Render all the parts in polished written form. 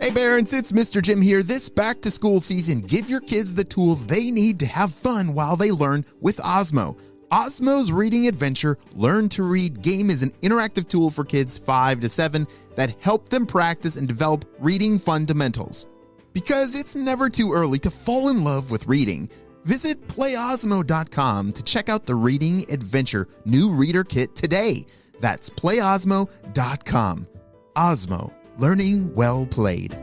Hey parents, it's Mr. Jim here. This back to school season, give your kids the tools they need to have fun while they learn with Osmo. Osmo's Reading Adventure Learn to Read game is an interactive tool for kids 5 to 7 that help them practice and develop reading fundamentals. Because it's never too early to fall in love with reading, visit playosmo.com to check out the Reading Adventure new reader kit today. That's playosmo.com. Osmo, learning well played.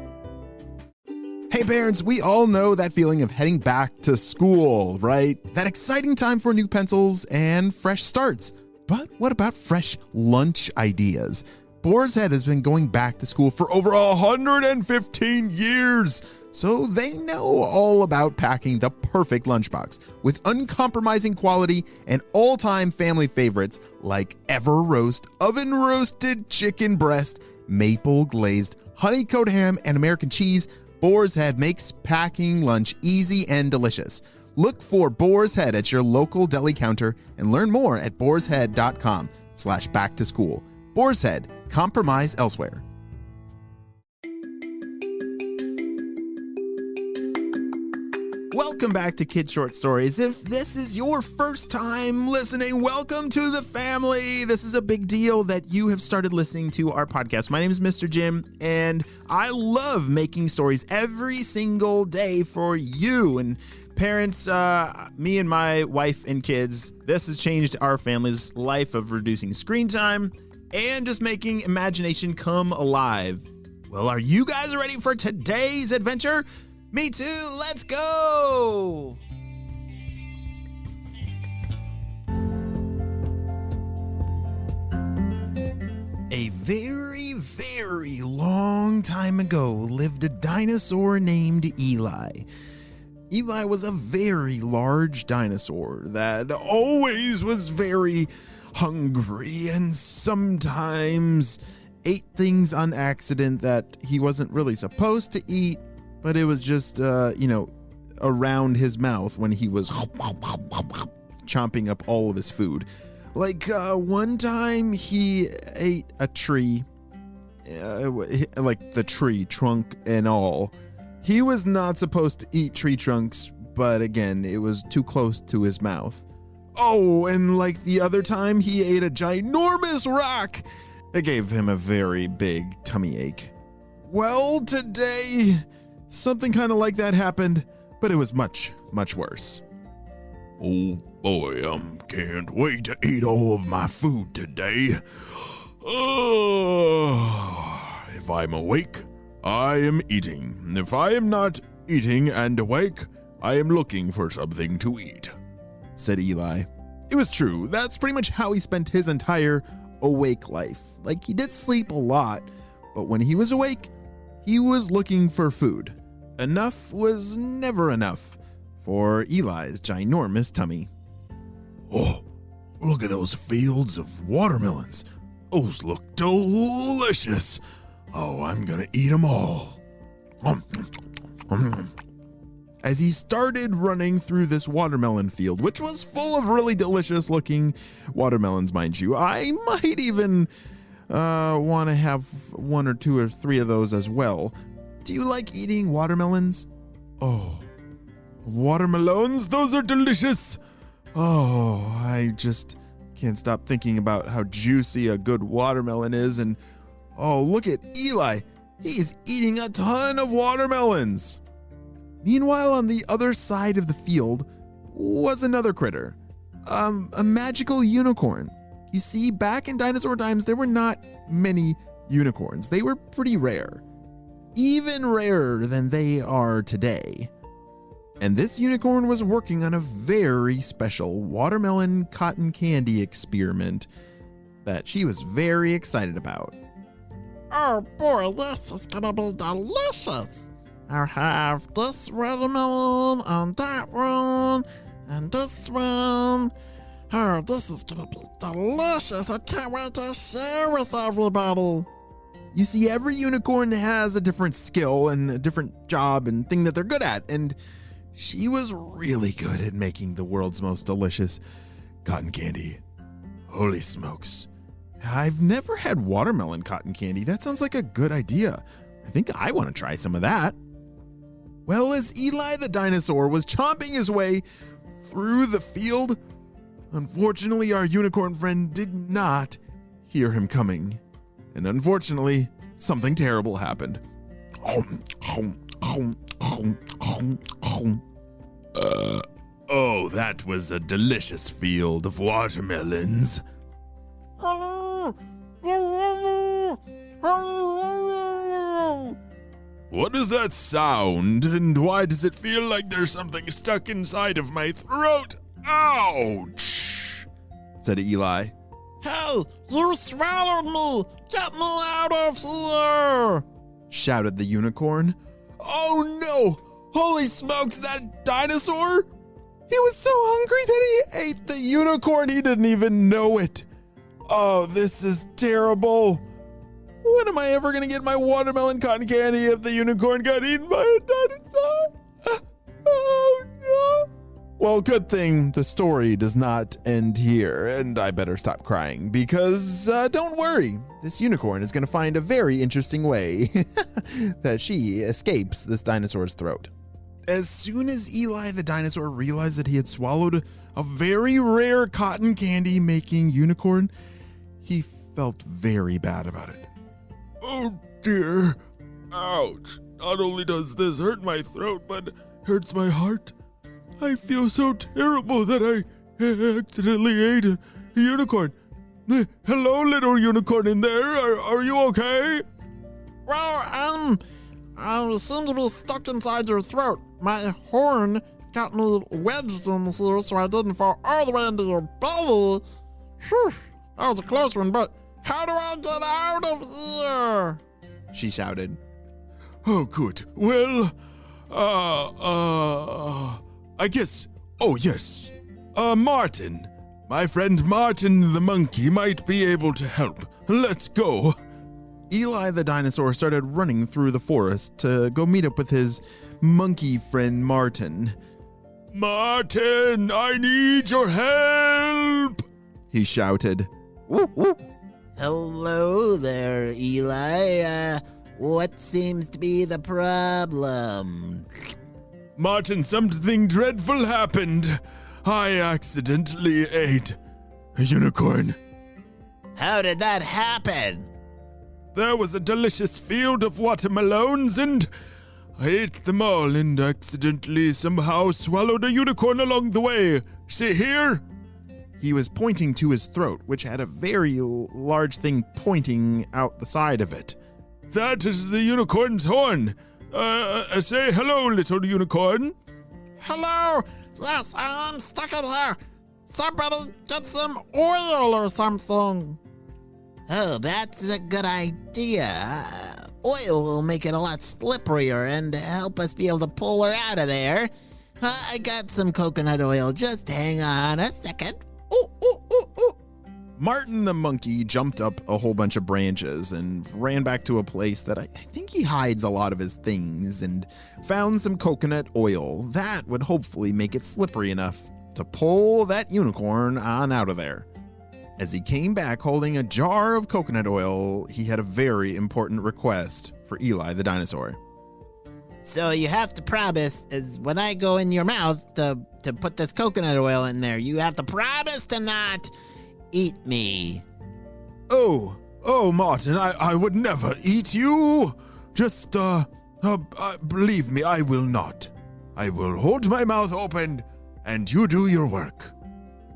Hey parents, we all know that feeling of heading back to school, right? That exciting time for new pencils and fresh starts. But what about fresh lunch ideas? Boar's Head has been going back to school for over 115 years, so they know all about packing the perfect lunchbox with uncompromising quality and all-time family favorites like Ever Roast, oven roasted chicken breast, maple glazed honey-coated ham, and American cheese. Boar's Head makes packing lunch easy and delicious. Look for Boar's Head at your local deli counter and learn more at boarshead.com/back-to-school. Boar's Head, compromise elsewhere. Welcome back to Kid Short Stories. If this is your first time listening, welcome to the family. This is a big deal that you have started listening to our podcast. My name is Mr. Jim, and I love making stories every single day for you. And parents, me and my wife and kids, this has changed our family's life of reducing screen time and just making imagination come alive. Well, are you guys ready for today's adventure? Me too, let's go! A very, very long time ago lived a dinosaur named Eli. Eli was a very large dinosaur that always was very hungry and sometimes ate things on accident that he wasn't really supposed to eat, but it was just, around his mouth when he was chomping up all of his food. Like, one time he ate a tree, like the tree trunk and all. He was not supposed to eat tree trunks, but again, it was too close to his mouth. Oh, and like the other time, he ate a ginormous rock. It gave him a very big tummy ache. Well, today, something kind of like that happened, but it was much, much worse. Oh boy, can't wait to eat all of my food today. If I'm awake, I am eating. If I am not eating and awake, I am looking for something to eat, said Eli. It was true. That's pretty much how he spent his entire awake life. Like, he did sleep a lot, but when he was awake, he was looking for food. Enough was never enough for Eli's ginormous tummy. Oh, look at those fields of watermelons. Those look delicious. Oh, I'm gonna eat them all. As he started running through this watermelon field, which was full of really delicious looking watermelons, mind you, I might even want to have 1 or 2 or 3 of those as well. Do you like eating watermelons? Oh, watermelons, those are delicious. Oh, I just can't stop thinking about how juicy a good watermelon is. And oh, look at Eli. He's eating a ton of watermelons. Meanwhile, on the other side of the field was another critter, a magical unicorn. You see, back in dinosaur times, there were not many unicorns. They were pretty rare, even rarer than they are today. And this unicorn was working on a very special watermelon cotton candy experiment that she was very excited about. Oh boy, this is gonna be delicious. I'll have this watermelon and that one and this one. Oh, this is gonna be delicious. I can't wait to share with everybody. You see, every unicorn has a different skill and a different job and thing that they're good at, and she was really good at making the world's most delicious cotton candy. Holy smokes. I've never had watermelon cotton candy. That sounds like a good idea. I think I want to try some of that. Well, as Eli the dinosaur was chomping his way through the field, unfortunately, our unicorn friend did not hear him coming. And unfortunately, something terrible happened. Oh, that was a delicious field of watermelons. What is that sound, and why does it feel like there's something stuck inside of my throat? Ouch! Said Eli. Hey, you swallowed me! Get me out of here! Shouted the unicorn. Oh no! Holy smokes, that dinosaur! He was so hungry that he ate the unicorn. He didn't even know it. Oh, this is terrible. When am I ever going to get my watermelon cotton candy if the unicorn got eaten by a dinosaur? Oh no. Well, good thing the story does not end here, and I better stop crying because don't worry. This unicorn is going to find a very interesting way that she escapes this dinosaur's throat. As soon as Eli the dinosaur realized that he had swallowed a very rare cotton candy making unicorn, he felt very bad about it. Oh dear. Ouch. Not only does this hurt my throat, but hurts my heart. I feel so terrible that I accidentally ate a unicorn. Hello, little unicorn in there. Are you okay? Well, I seem to be stuck inside your throat. My horn got me wedged in here so I didn't fall all the way into your belly. Whew, that was a close one, but how do I get out of here? She shouted. Oh, good. Well, I guess, oh yes, Martin. My friend Martin the monkey might be able to help. Let's go. Eli the dinosaur started running through the forest to go meet up with his monkey friend Martin. Martin, I need your help, he shouted. Hello there, Eli. What seems to be the problem? Martin, something dreadful happened. I accidentally ate a unicorn. How did that happen? There was a delicious field of watermelons, and I ate them all and accidentally somehow swallowed a unicorn along the way. See here? He was pointing to his throat, which had a very large thing pointing out the side of it. That is the unicorn's horn. Say hello, little unicorn. Hello! Yes, I'm stuck in here. Somebody get some oil or something. Oh, that's a good idea. Oil will make it a lot slipperier and help us be able to pull her out of there. I got some coconut oil. Just hang on a second. Ooh, ooh, ooh, ooh. Martin the monkey jumped up a whole bunch of branches and ran back to a place that I think he hides a lot of his things and found some coconut oil. That would hopefully make it slippery enough to pull that unicorn on out of there. As he came back holding a jar of coconut oil, he had a very important request for Eli the dinosaur. So you have to promise is when I go in your mouth to put this coconut oil in there, you have to promise to not eat me. Oh, Martin, I would never eat you. Just, believe me, I will not. I will hold my mouth open, and you do your work.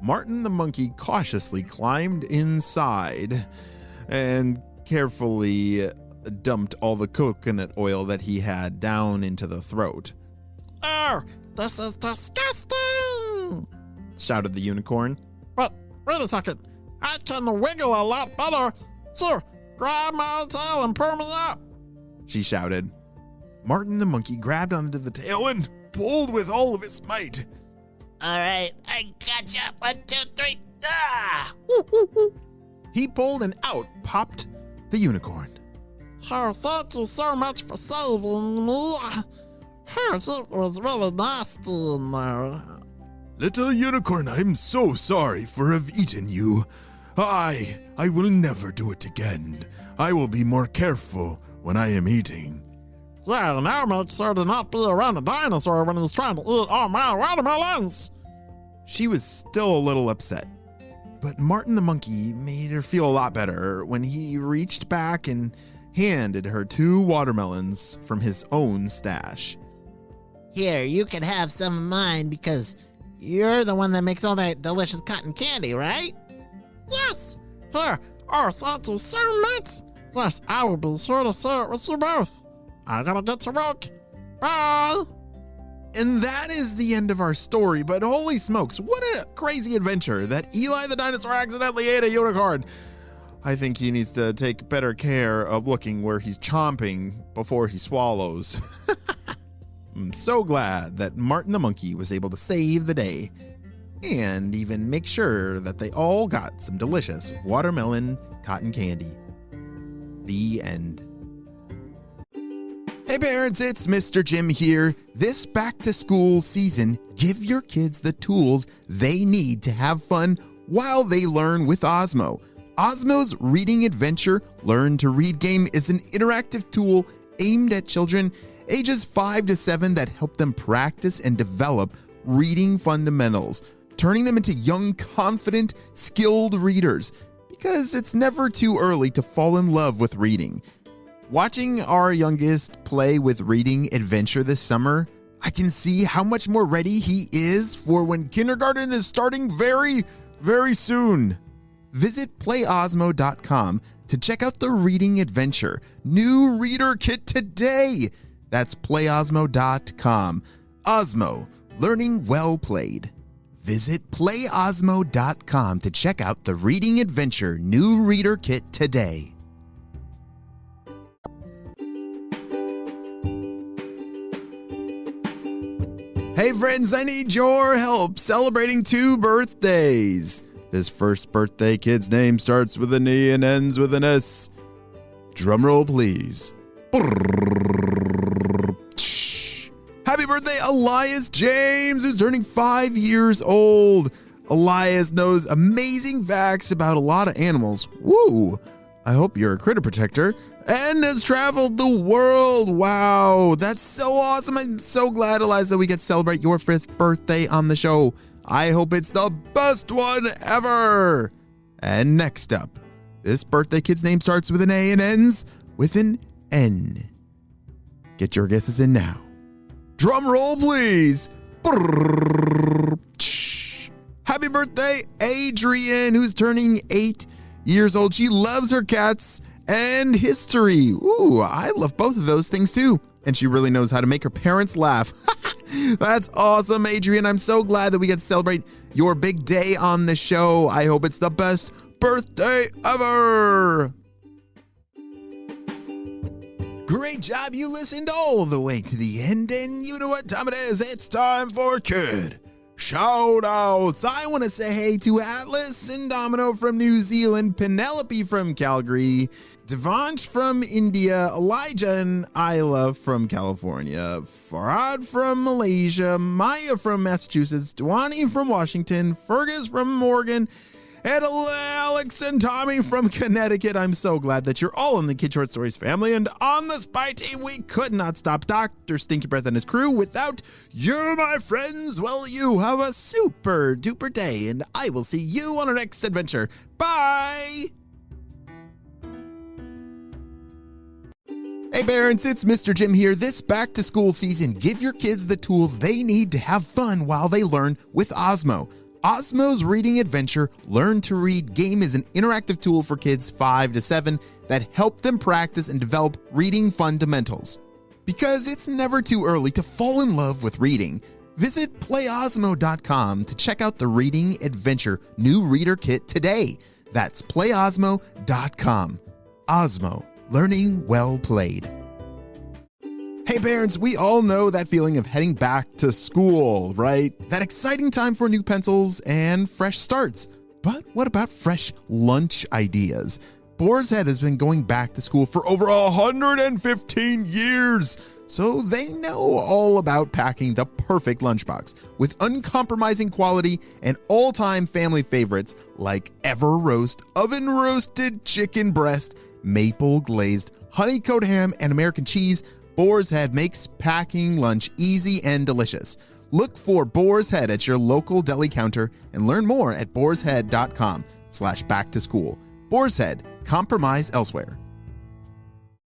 Martin the monkey cautiously climbed inside and carefully dumped all the coconut oil that he had down into the throat. Oh, this is disgusting! Shouted the unicorn. But wait a second. I can wiggle a lot better. Here, grab my tail and pull me up. She shouted. Martin the monkey grabbed onto the tail and pulled with all of his might. All right, I gotcha. 1, 2, 3. Ah! He pulled and out popped the unicorn. Oh, thank you so much for saving me. It was really nasty in there. Little unicorn, I'm so sorry for have eaten you. I will never do it again. I will be more careful when I am eating. Yeah, now make sure to not be around a dinosaur when he's trying to eat all my watermelons. She was still a little upset, but Martin the monkey made her feel a lot better when he reached back and handed her 2 watermelons from his own stash. Here, you can have some of mine because you're the one that makes all that delicious cotton candy, right? Yes. Here. Oh, thank you so much. Yes, I will be sure to share it with you both. I gotta get to work. Bye. And that is the end of our story, but holy smokes, what a crazy adventure that Eli the dinosaur accidentally ate a unicorn. I think he needs to take better care of looking where he's chomping before he swallows. I'm so glad that Martin the monkey was able to save the day and even make sure that they all got some delicious watermelon cotton candy. The end. Hey parents, it's Mr. Jim here. This back to school season, give your kids the tools they need to have fun while they learn with Osmo. Osmo's Reading Adventure Learn to Read game is an interactive tool aimed at children ages 5 to 7 that help them practice and develop reading fundamentals, turning them into young, confident, skilled readers, because it's never too early to fall in love with reading. Watching our youngest play with Reading Adventure this summer, I can see how much more ready he is for when kindergarten is starting very, very soon. Visit playosmo.com to check out the Reading Adventure new reader kit today. That's playosmo.com. Osmo, learning well played. Visit playosmo.com to check out the Reading Adventure new reader kit today. Hey friends, I need your help celebrating 2 birthdays. This first birthday kid's name starts with an E and ends with an S. Drumroll, please. Happy birthday, Elias James, who's turning 5 years old. Elias knows amazing facts about a lot of animals. Woo! I hope you're a critter protector. And has traveled the world. Wow, that's so awesome. I'm so glad, Elias, that we get to celebrate your 5th birthday on the show. I hope it's the best one ever. And next up, this birthday kid's name starts with an A and ends with an N. Get your guesses in now. Drum roll, please. Happy birthday, Adrian, who's turning 8 years old. She loves her cats and history. Ooh, I love both of those things too. And she really knows how to make her parents laugh. That's awesome, Adrian. I'm so glad that we get to celebrate your big day on the show. I hope it's the best birthday ever. Great job. You listened all the way to the end, and you know what time it is. It's time for Kid Shout-outs. I want to say hey to Atlas and Domino from New Zealand, Penelope from Calgary, Devansh from India, Elijah and Isla from California, Farad from Malaysia, Maya from Massachusetts, Dwani from Washington, Fergus from Morgan, and Alex and Tommy from Connecticut. I'm so glad that you're all in the Kid Short Stories family. And on the Spy Team, we could not stop Dr. Stinky Breath and his crew without you, my friends. Well, you have a super duper day, and I will see you on our next adventure. Bye! Hey parents, it's Mr. Jim here. This back to school season, give your kids the tools they need to have fun while they learn with Osmo. Osmo's Reading Adventure Learn to Read game is an interactive tool for kids 5 to 7 that help them practice and develop reading fundamentals. Because it's never too early to fall in love with reading, visit playosmo.com to check out the Reading Adventure new reader kit today. That's playosmo.com. Osmo, learning well played. Hey parents, we all know that feeling of heading back to school, right? That exciting time for new pencils and fresh starts. But what about fresh lunch ideas? Boar's Head has been going back to school for over 115 years, so they know all about packing the perfect lunchbox with uncompromising quality and all-time family favorites like Ever Roast oven roasted chicken breast, maple glazed honey-coated ham, and American cheese, Boar's Head makes packing lunch easy and delicious. Look for Boar's Head at your local deli counter and learn more at boarshead.com/back-to-school. Boar's Head, compromise elsewhere.